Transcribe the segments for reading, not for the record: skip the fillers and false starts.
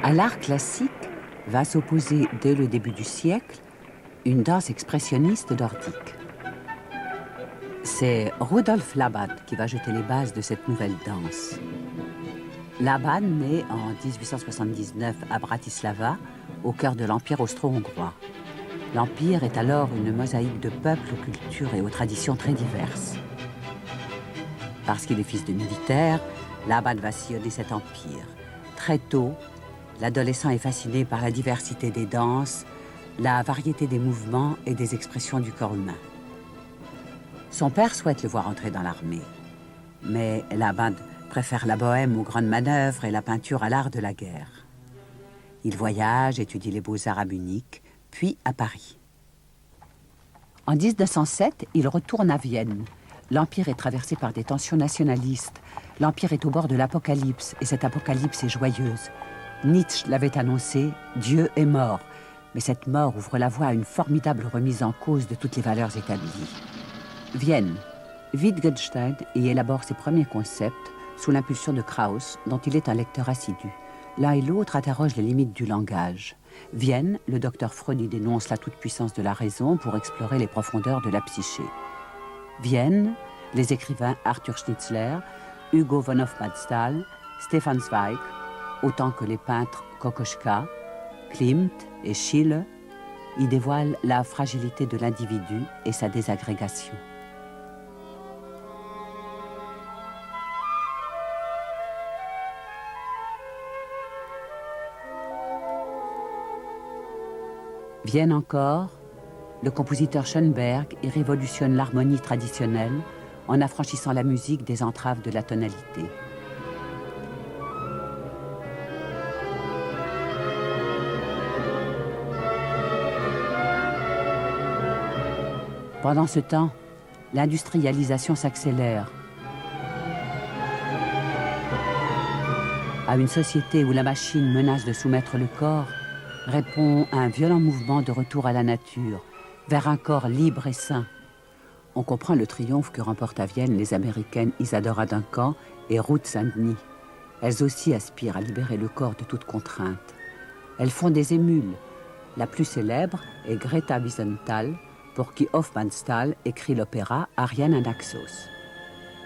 À l'art classique va s'opposer dès le début du siècle une danse expressionniste nordique. C'est Rudolf Laban qui va jeter les bases de cette nouvelle danse. Laban naît en 1879 à Bratislava, au cœur de l'Empire austro-hongrois. L'Empire est alors une mosaïque de peuples aux cultures et aux traditions très diverses. Parce qu'il est fils de militaire, Laban va sillonner cet empire. Très tôt, l'adolescent est fasciné par la diversité des danses, la variété des mouvements et des expressions du corps humain. Son père souhaite le voir entrer dans l'armée, mais Laban préfère la bohème aux grandes manœuvres et la peinture à l'art de la guerre. Il voyage, étudie les beaux-arts à Munich, puis à Paris. En 1907, il retourne à Vienne. L'Empire est traversé par des tensions nationalistes. L'Empire est au bord de l'apocalypse, et cette apocalypse est joyeuse. Nietzsche l'avait annoncé, Dieu est mort. Mais cette mort ouvre la voie à une formidable remise en cause de toutes les valeurs établies. Vienne, Wittgenstein y élabore ses premiers concepts sous l'impulsion de Krauss, dont il est un lecteur assidu. L'un et l'autre interrogent les limites du langage. Vienne, le docteur Freud y dénonce la toute-puissance de la raison pour explorer les profondeurs de la psyché. Vienne, les écrivains Arthur Schnitzler, Hugo von Hofmannsthal, Stefan Zweig, autant que les peintres Kokoschka, Klimt et Schiele, y dévoilent la fragilité de l'individu et sa désagrégation. Vienne encore, le compositeur Schoenberg y révolutionne l'harmonie traditionnelle en affranchissant la musique des entraves de la tonalité. Pendant ce temps, l'industrialisation s'accélère. À une société où la machine menace de soumettre le corps, répond un violent mouvement de retour à la nature, vers un corps libre et sain. On comprend le triomphe que remportent à Vienne les Américaines Isadora Duncan et Ruth Saint-Denis. Elles aussi aspirent à libérer le corps de toute contrainte. Elles font des émules. La plus célèbre est Greta Wiesenthal, pour qui Hofmannsthal écrit l'opéra Ariane à Naxos.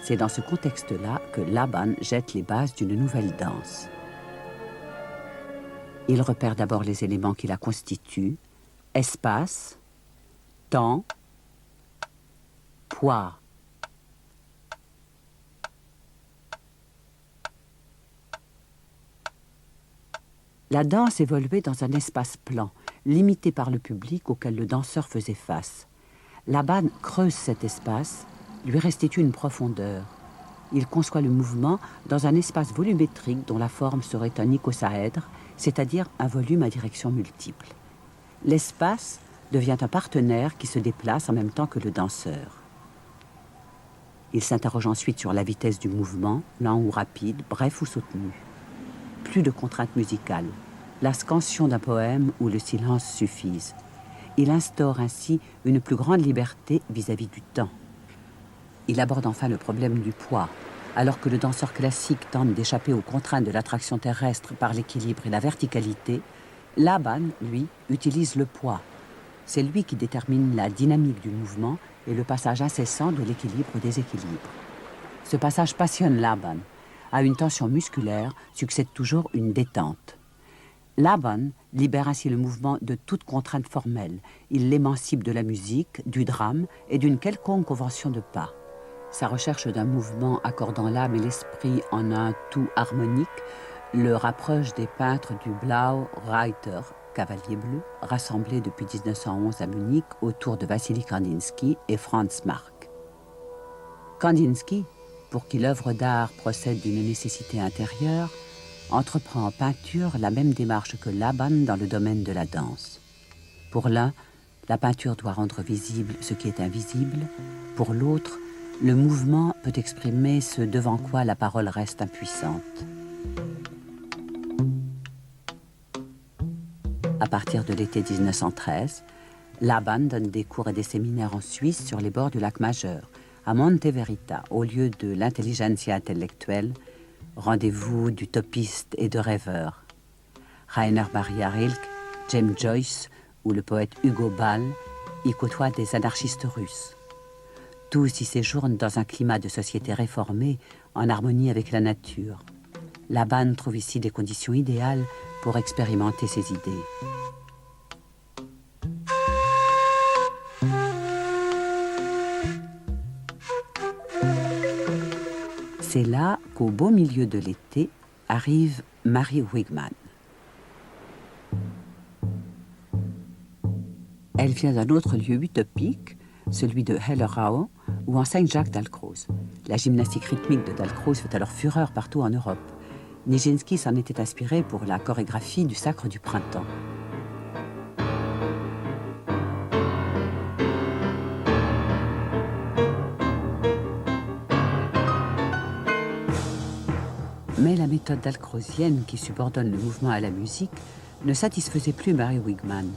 C'est dans ce contexte-là que Laban jette les bases d'une nouvelle danse. Il repère d'abord les éléments qui la constituent, espace, temps, poids. La danse évoluait dans un espace plan, limité par le public auquel le danseur faisait face. Laban creuse cet espace, lui restitue une profondeur. Il conçoit le mouvement dans un espace volumétrique dont la forme serait un icosahèdre, c'est-à-dire un volume à direction multiple. L'espace devient un partenaire qui se déplace en même temps que le danseur. Il s'interroge ensuite sur la vitesse du mouvement, lent ou rapide, bref ou soutenu. Plus de contraintes musicales, la scansion d'un poème où le silence suffise. Il instaure ainsi une plus grande liberté vis-à-vis du temps. Il aborde enfin le problème du poids. Alors que le danseur classique tente d'échapper aux contraintes de l'attraction terrestre par l'équilibre et la verticalité, Laban, lui, utilise le poids. C'est lui qui détermine la dynamique du mouvement et le passage incessant de l'équilibre au déséquilibre. Ce passage passionne Laban. À une tension musculaire succède toujours une détente. Laban libère ainsi le mouvement de toute contrainte formelle. Il l'émancipe de la musique, du drame et d'une quelconque convention de pas. Sa recherche d'un mouvement accordant l'âme et l'esprit en un tout harmonique le rapproche des peintres du Blau Reiter, cavalier bleu, rassemblés depuis 1911 à Munich autour de Vassili Kandinsky et Franz Marc. Kandinsky, pour qui l'œuvre d'art procède d'une nécessité intérieure, entreprend en peinture la même démarche que Laban dans le domaine de la danse. Pour l'un, la peinture doit rendre visible ce qui est invisible. Pour l'autre, le mouvement peut exprimer ce devant quoi la parole reste impuissante. À partir de l'été 1913, Laban donne des cours et des séminaires en Suisse sur les bords du lac Majeur, à Monte Verita, au lieu de l'intelligentsia intellectuelle, rendez-vous d'utopistes et de rêveurs. Rainer Maria Rilke, James Joyce ou le poète Hugo Ball y côtoient des anarchistes russes. Tous y séjournent dans un climat de société réformée, en harmonie avec la nature. Laban trouve ici des conditions idéales pour expérimenter ses idées. C'est là qu'au beau milieu de l'été arrive Mary Wigman. Elle vient d'un autre lieu utopique, celui de Hellerau, où enseigne Jacques Dalcroze. La gymnastique rythmique de Dalcroze fait alors fureur partout en Europe. Nijinsky s'en était inspiré pour la chorégraphie du Sacre du Printemps. Mais la méthode dalcrozienne qui subordonne le mouvement à la musique ne satisfaisait plus Mary Wigman.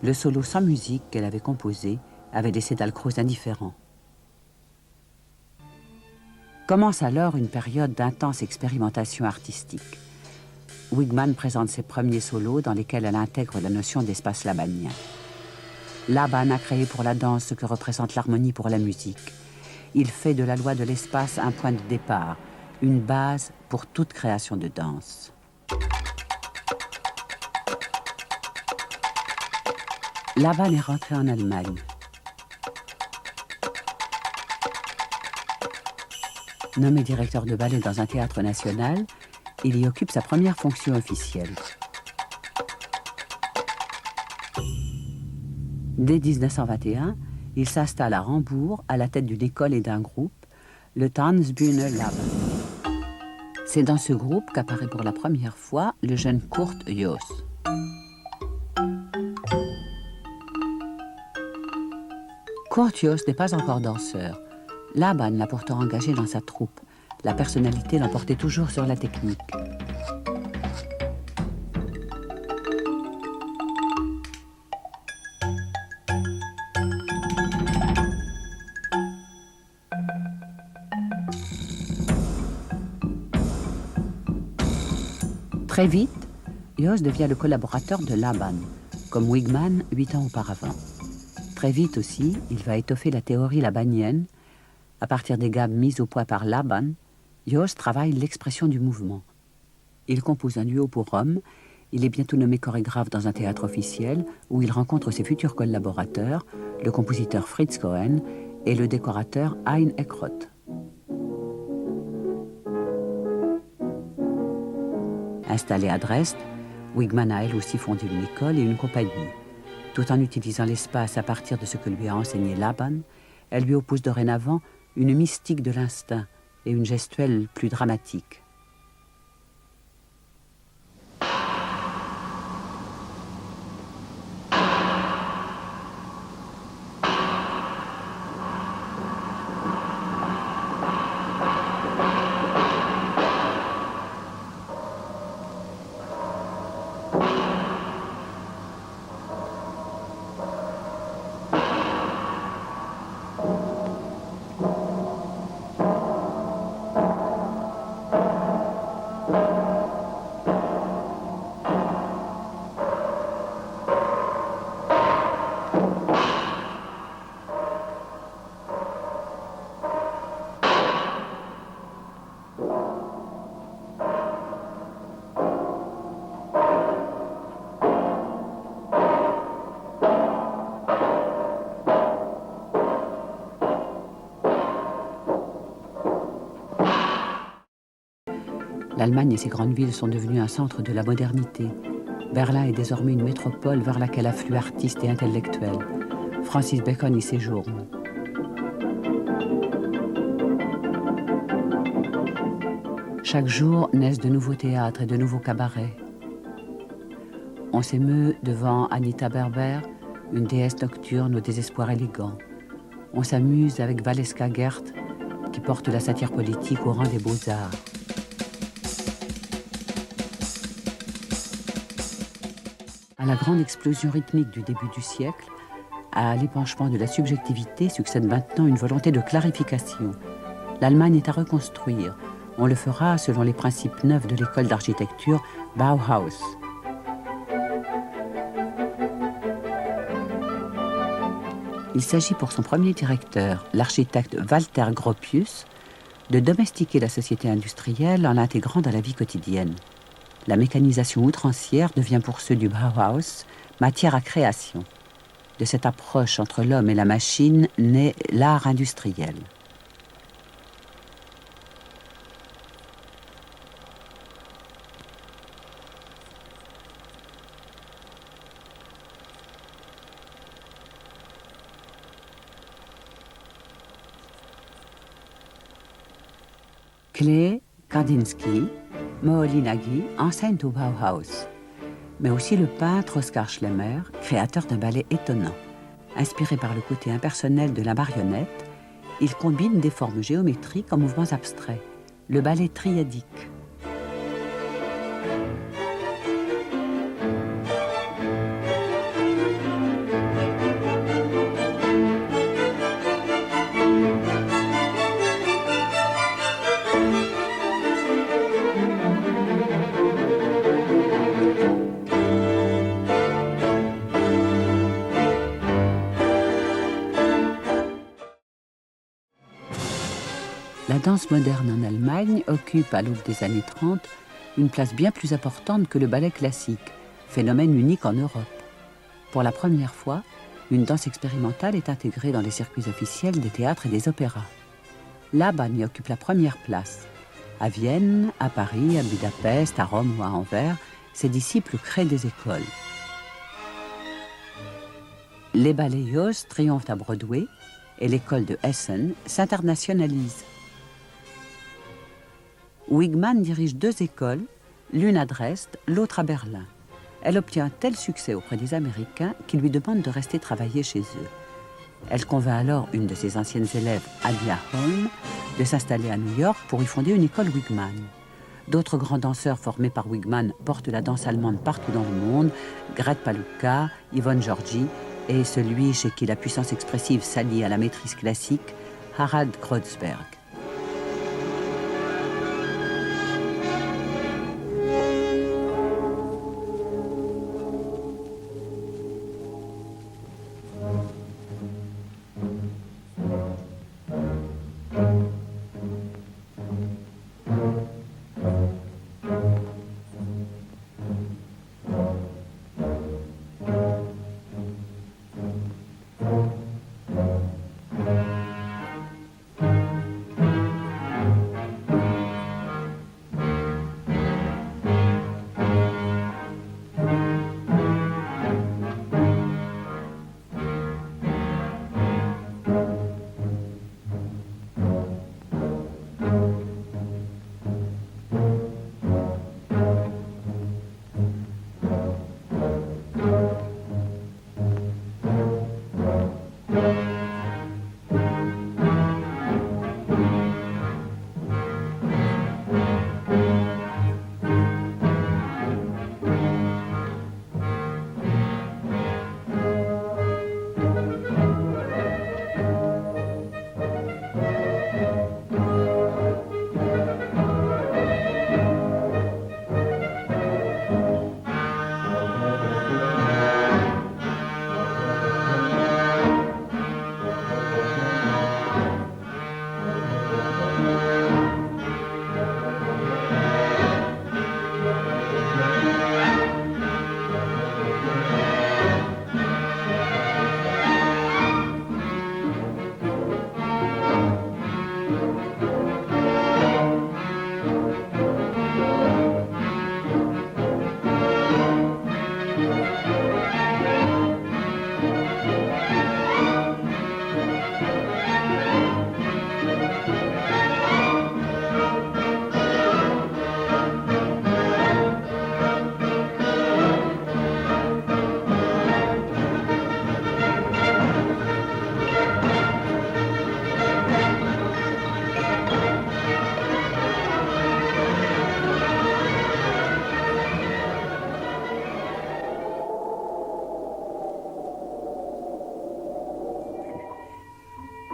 Le solo sans musique qu'elle avait composé avait laissé Dalcroze indifférent. Commence alors une période d'intense expérimentation artistique. Wigman présente ses premiers solos dans lesquels elle intègre la notion d'espace labanien. Laban a créé pour la danse ce que représente l'harmonie pour la musique. Il fait de la loi de l'espace un point de départ, une base pour toute création de danse. Laban est rentré en Allemagne. Nommé directeur de ballet dans un théâtre national, il y occupe sa première fonction officielle. Dès 1921, il s'installe à Hambourg à la tête d'une école et d'un groupe, le Tanzbühne Laban. C'est dans ce groupe qu'apparaît pour la première fois le jeune Kurt Jooss. Kurt Jooss n'est pas encore danseur. Laban l'a pourtant engagé dans sa troupe. La personnalité l'emportait toujours sur la technique. Très vite, Jooss devient le collaborateur de Laban, comme Wigman 8 ans auparavant. Très vite aussi, il va étoffer la théorie labanienne. À partir des gammes mises au point par Laban, Jooss travaille l'expression du mouvement. Il compose un duo pour hommes. Il est bientôt nommé chorégraphe dans un théâtre officiel où il rencontre ses futurs collaborateurs, le compositeur Fritz Cohen et le décorateur Hein Eckroth. Installée à Dresde, Wigman a elle aussi fondé une école et une compagnie. Tout en utilisant l'espace à partir de ce que lui a enseigné Laban, elle lui oppose dorénavant une mystique de l'instinct et une gestuelle plus dramatique. L'Allemagne et ses grandes villes sont devenues un centre de la modernité. Berlin est désormais une métropole vers laquelle affluent artistes et intellectuels. Francis Bacon y séjourne. Chaque jour naissent de nouveaux théâtres et de nouveaux cabarets. On s'émeut devant Anita Berber, une déesse nocturne au désespoir élégant. On s'amuse avec Valeska Gert, qui porte la satire politique au rang des beaux-arts. À la grande explosion rythmique du début du siècle, à l'épanchement de la subjectivité succède maintenant une volonté de clarification. L'Allemagne est à reconstruire. On le fera selon les principes neufs de l'école d'architecture Bauhaus. Il s'agit pour son premier directeur, l'architecte Walter Gropius, de domestiquer la société industrielle en l'intégrant dans la vie quotidienne. La mécanisation outrancière devient pour ceux du Bauhaus matière à création. De cette approche entre l'homme et la machine naît l'art industriel. Klee, Kandinsky, Moholy-Nagy enseignent au Bauhaus, mais aussi le peintre Oskar Schlemmer, créateur d'un ballet étonnant. Inspiré par le côté impersonnel de la marionnette, il combine des formes géométriques en mouvements abstraits, le ballet triadique. La danse moderne en Allemagne occupe, à l'aube des années 30, une place bien plus importante que le ballet classique, phénomène unique en Europe. Pour la première fois, une danse expérimentale est intégrée dans les circuits officiels des théâtres et des opéras. Laban y occupe la première place. À Vienne, à Paris, à Budapest, à Rome ou à Anvers, ses disciples créent des écoles. Les ballets Jost triomphent à Broadway et l'école de Essen s'internationalise. Wigman dirige 2 écoles, l'une à Dresde, l'autre à Berlin. Elle obtient un tel succès auprès des Américains qu'ils lui demandent de rester travailler chez eux. Elle convainc alors une de ses anciennes élèves, Adia Holm, de s'installer à New York pour y fonder une école Wigman. D'autres grands danseurs formés par Wigman portent la danse allemande partout dans le monde, Gret Palucka, Yvonne Georgi et celui chez qui la puissance expressive s'allie à la maîtrise classique, Harald Kreuzberg.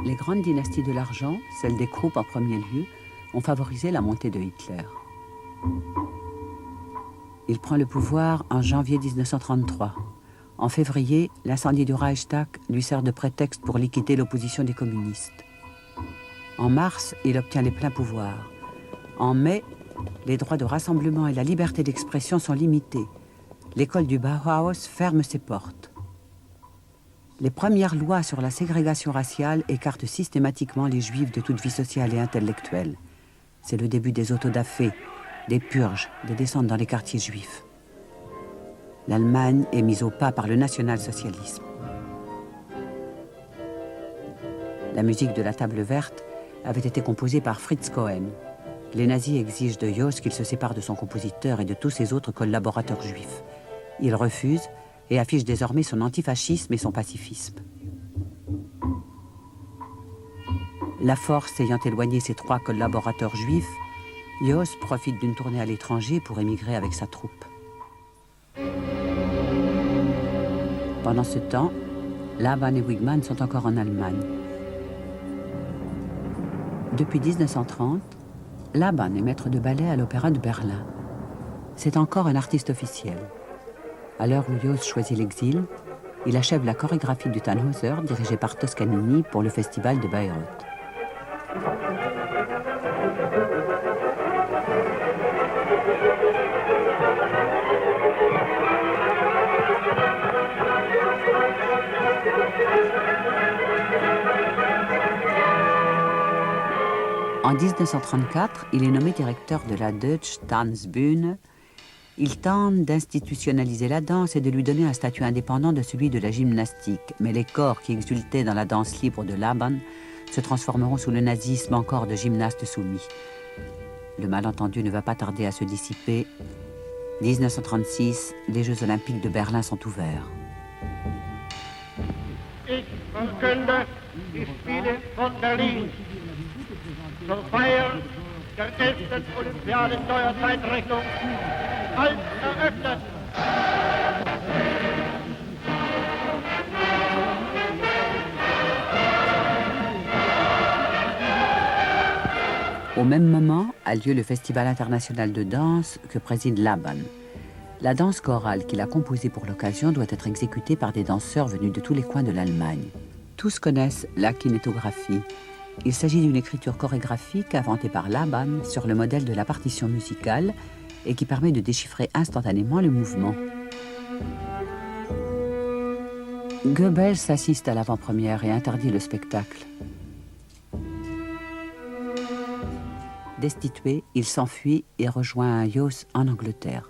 Les grandes dynasties de l'argent, celles des Krupp en premier lieu, ont favorisé la montée de Hitler. Il prend le pouvoir en janvier 1933. En février, l'incendie du Reichstag lui sert de prétexte pour liquider l'opposition des communistes. En mars, il obtient les pleins pouvoirs. En mai, les droits de rassemblement et la liberté d'expression sont limités. L'école du Bauhaus ferme ses portes. Les premières lois sur la ségrégation raciale écartent systématiquement les juifs de toute vie sociale et intellectuelle. C'est le début des autodafés, des purges, des descentes dans les quartiers juifs. L'Allemagne est mise au pas par le national-socialisme. La musique de la Table verte avait été composée par Fritz Cohen. Les nazis exigent de Jost qu'il se sépare de son compositeur et de tous ses autres collaborateurs juifs. Il refuse et affiche désormais son antifascisme et son pacifisme. La force ayant éloigné ses 3 collaborateurs juifs, Jost profite d'une tournée à l'étranger pour émigrer avec sa troupe. Pendant ce temps, Laban et Wigman sont encore en Allemagne. Depuis 1930, Laban est maître de ballet à l'Opéra de Berlin. C'est encore un artiste officiel. À l'heure où Jost choisit l'exil, il achève la chorégraphie du Tannhäuser dirigée par Toscanini pour le festival de Bayreuth. En 1934, il est nommé directeur de la Deutsche Tanzbühne. Il tente d'institutionnaliser la danse et de lui donner un statut indépendant de celui de la gymnastique. Mais les corps qui exultaient dans la danse libre de Laban se transformeront sous le nazisme en corps de gymnastes soumis. Le malentendu ne va pas tarder à se dissiper. 1936, les Jeux Olympiques de Berlin sont ouverts. Ich verkünde die Spiele von Berlin zur Feier der 11. Olympiade Steuerzeitrechnung als eröffnet. Au même moment a lieu le Festival international de danse que préside Laban. La danse chorale qu'il a composée pour l'occasion doit être exécutée par des danseurs venus de tous les coins de l'Allemagne. Tous connaissent la kinétographie. Il s'agit d'une écriture chorégraphique inventée par Laban sur le modèle de la partition musicale et qui permet de déchiffrer instantanément le mouvement. Goebbels assiste à l'avant-première et interdit le spectacle. Destitué, il s'enfuit et rejoint Jost en Angleterre.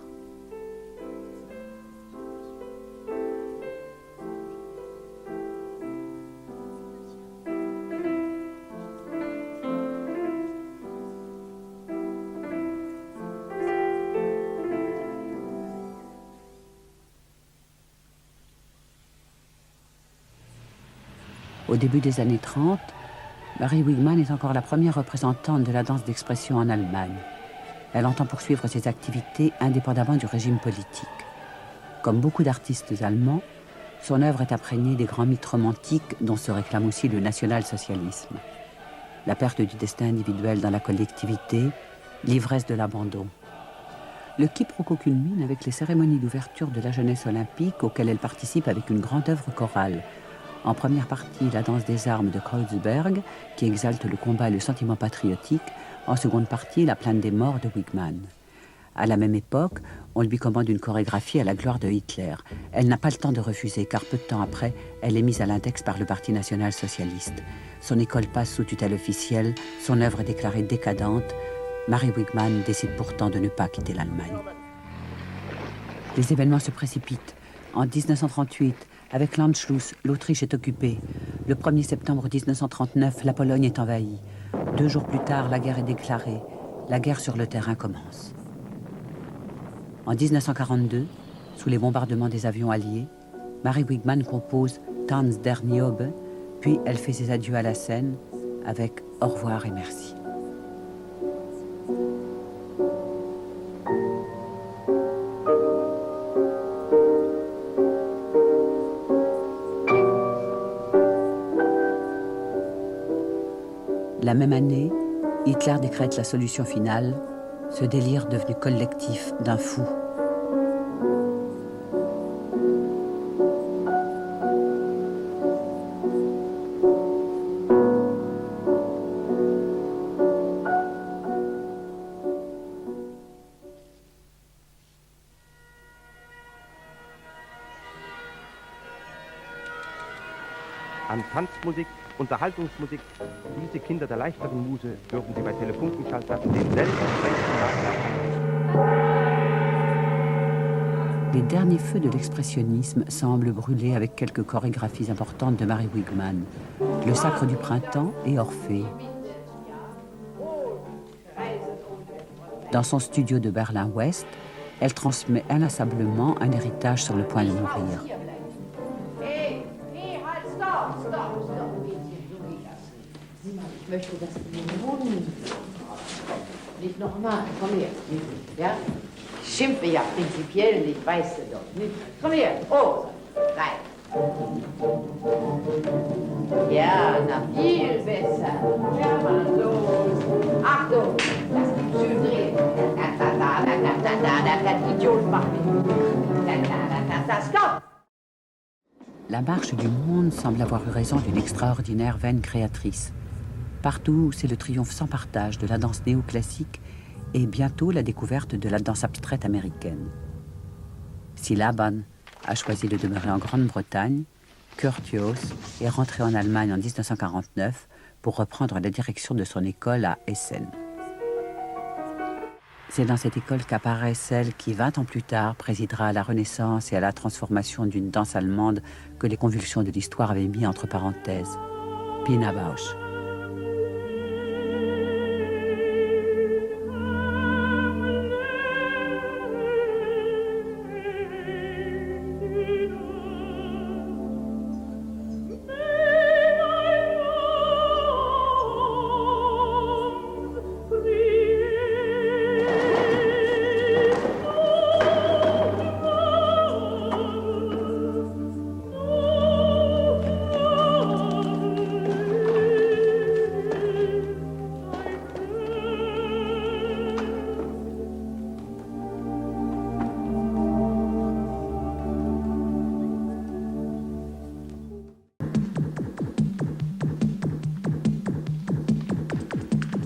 Au début des années 30, Marie Wigman est encore la première représentante de la danse d'expression en Allemagne. Elle entend poursuivre ses activités indépendamment du régime politique. Comme beaucoup d'artistes allemands, son œuvre est imprégnée des grands mythes romantiques dont se réclame aussi le national-socialisme. La perte du destin individuel dans la collectivité, l'ivresse de l'abandon. Le quiproquo culmine avec les cérémonies d'ouverture de la jeunesse olympique auxquelles elle participe avec une grande œuvre chorale. En première partie, la danse des armes de Kreuzberg, qui exalte le combat et le sentiment patriotique. En seconde partie, la plainte des morts de Wigman. À la même époque, on lui commande une chorégraphie à la gloire de Hitler. Elle n'a pas le temps de refuser, car peu de temps après, elle est mise à l'index par le Parti national-socialiste. Son école passe sous tutelle officielle, son œuvre est déclarée décadente. Marie Wigman décide pourtant de ne pas quitter l'Allemagne. Les événements se précipitent. En 1938, avec l'Anschluss, l'Autriche est occupée. Le 1er septembre 1939, la Pologne est envahie. 2 jours plus tard, la guerre est déclarée. La guerre sur le terrain commence. En 1942, sous les bombardements des avions alliés, Marie Wigman compose Tanz der Niobe, puis elle fait ses adieux à la scène avec Au revoir et merci. La même année, Hitler décrète la solution finale, ce délire devenu collectif d'un fou. an Tanzmusik, Unterhaltungsmusik. Diese Kinder der leichteren Muse dürfen Sie bei Telefunkenschallplatten denselben Les derniers feux de l'expressionnisme semblent brûler avec quelques chorégraphies importantes de Mary Wigman, Le Sacre du Printemps et Orphée. Dans son studio de Berlin-Ouest, elle transmet inlassablement un héritage sur le point de mourir. Ich möchte, dass du den Mund nicht nochmal. Komm her. Ja? Ich schimpfe ja prinzipiell nicht, weißt du doch. Nicht? Komm her. Oh, rein. Ja, na viel besser. Ja, mal los. Achtung, lass dich schön drehen. Der Idiot macht mich. Stopp! La Marche du Monde semble avoir eu raison d'une extraordinaire veine créatrice. Partout, c'est le triomphe sans partage de la danse néoclassique et bientôt la découverte de la danse abstraite américaine. Si Laban a choisi de demeurer en Grande-Bretagne, Kurt Jooss est rentré en Allemagne en 1949 pour reprendre la direction de son école à Essen. C'est dans cette école qu'apparaît celle qui, 20 ans plus tard, présidera à la Renaissance et à la transformation d'une danse allemande que les convulsions de l'histoire avaient mis entre parenthèses, Pina Bausch.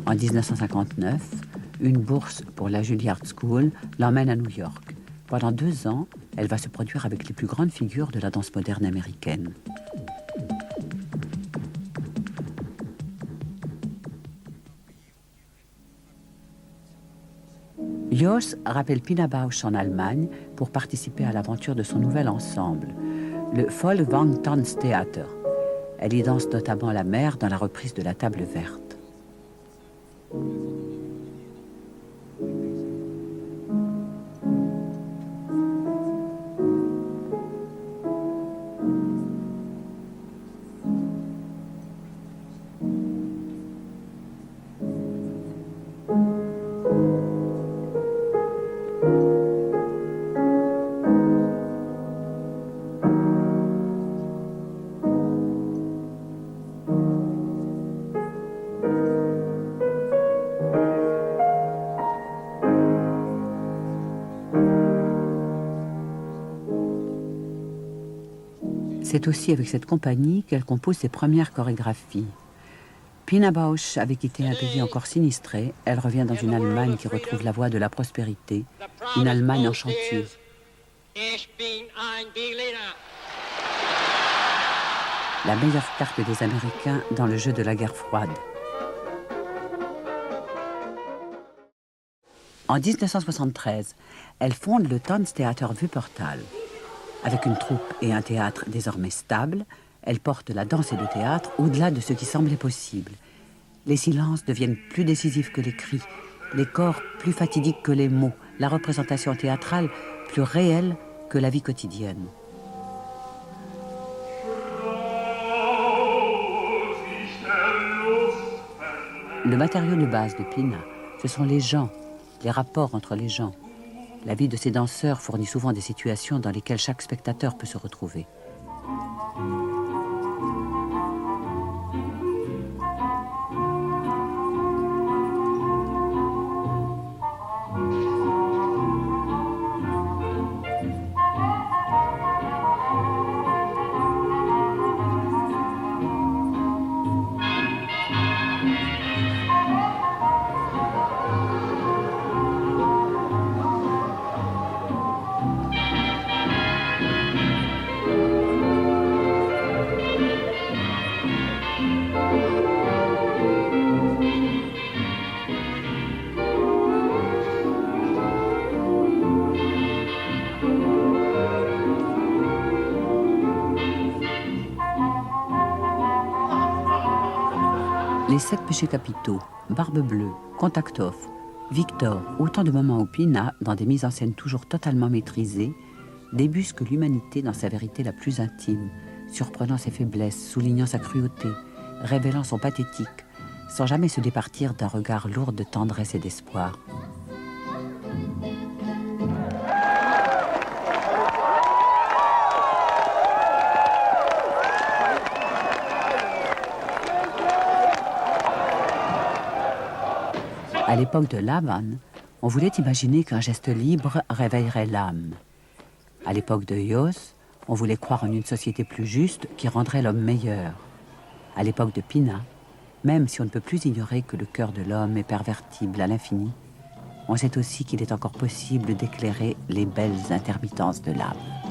En 1959, une bourse pour la Juilliard School l'emmène à New York. Pendant 2 ans, elle va se produire avec les plus grandes figures de la danse moderne américaine. Jooss rappelle Pina Bausch en Allemagne pour participer à l'aventure de son nouvel ensemble, le Vollwang Tanztheater. Elle y danse notamment la mère dans la reprise de La Table Verte. C'est aussi avec cette compagnie qu'elle compose ses premières chorégraphies. Pina Bausch avait quitté un pays encore sinistré. Elle revient dans une Allemagne qui retrouve la voie de la prospérité, une Allemagne en chantier. La meilleure carte des Américains dans le jeu de la guerre froide. En 1973, elle fonde le Tanztheater Wuppertal. Avec une troupe et un théâtre désormais stable, elle porte la danse et le théâtre au-delà de ce qui semblait possible. Les silences deviennent plus décisifs que les cris, les corps plus fatidiques que les mots, la représentation théâtrale plus réelle que la vie quotidienne. Le matériau de base de Pina, ce sont les gens, les rapports entre les gens. La vie de ces danseurs fournit souvent des situations dans lesquelles chaque spectateur peut se retrouver. Les 7 péchés capitaux, Barbe Bleue, Kontaktov, Victor, autant de moments où Pina, dans des mises en scène toujours totalement maîtrisées, débusque l'humanité dans sa vérité la plus intime, surprenant ses faiblesses, soulignant sa cruauté, révélant son pathétique, sans jamais se départir d'un regard lourd de tendresse et d'espoir. À l'époque de Laban, on voulait imaginer qu'un geste libre réveillerait l'âme. À l'époque de Ios, on voulait croire en une société plus juste qui rendrait l'homme meilleur. À l'époque de Pina, même si on ne peut plus ignorer que le cœur de l'homme est pervertible à l'infini, on sait aussi qu'il est encore possible d'éclairer les belles intermittences de l'âme.